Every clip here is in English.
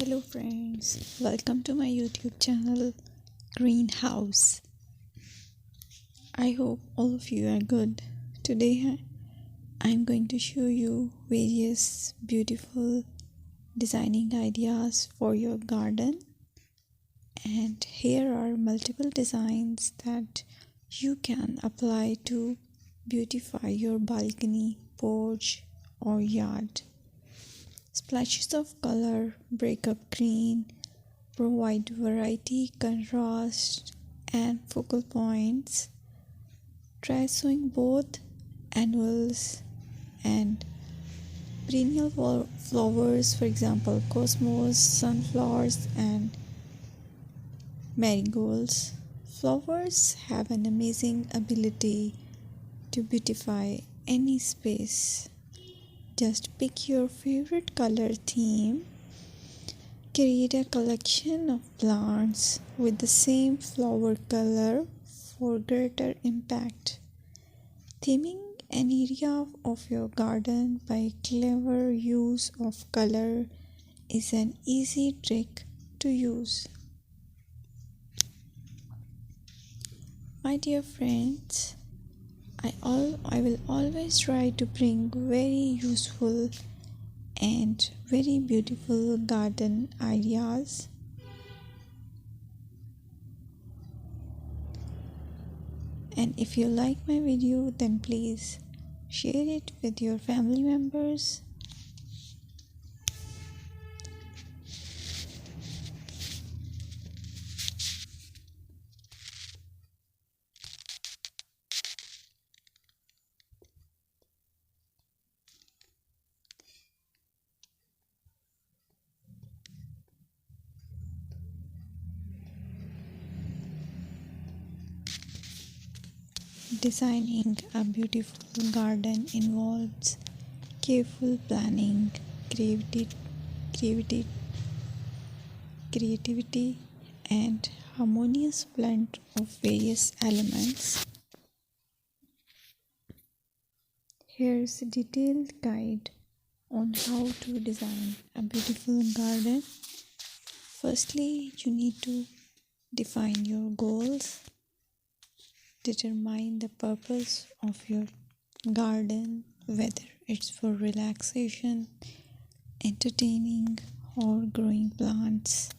Hello friends, welcome to my YouTube channel Greenhouse. I hope all of you are good. Today I'm going to show you various beautiful designing ideas for your garden, and here are multiple designs that you can apply to beautify your balcony, porch or yard. Splashes of color break up green, provide variety, contrast, and focal points. Try sowing both annuals and perennial flowers, for example, cosmos, sunflowers, and marigolds. Flowers have an amazing ability to beautify any space. Just pick your favorite color theme. Create a collection of plants with the same flower color for greater impact. Theming an area of your garden by clever use of color is an easy trick to use. My dear friends, I will always try to bring very useful and very beautiful garden ideas. And if you like my video, then please share it with your family members. Designing a beautiful garden involves careful planning, creativity, creativity, and harmonious blend of various elements. Here's a detailed guide on how to design a beautiful garden. Firstly, you need to define your goals. Determine the purpose of your garden, whether it's for relaxation, entertaining, or growing plants.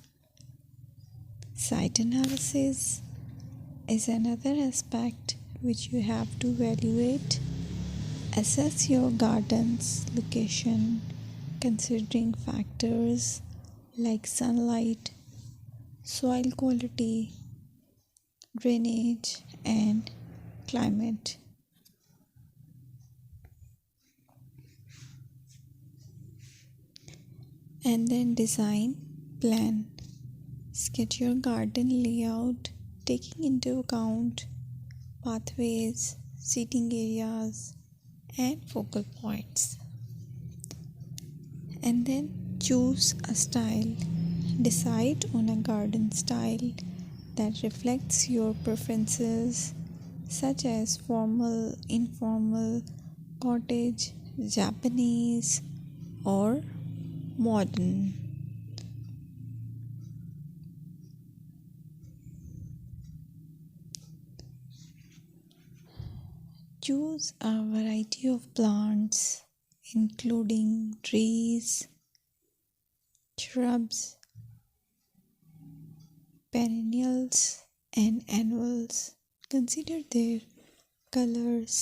Site analysis is another aspect which you have to evaluate. Assess your garden's location, considering factors like sunlight, soil quality, drainage, and climate. And then design, plan. Sketch your garden layout, taking into account pathways, seating areas, and focal points. And then choose a style. Decide on a garden style that reflects your preferences, such as formal, informal, cottage, Japanese, or modern. Choose a variety of plants, including trees, shrubs, perennials, and annuals. Consider their colors,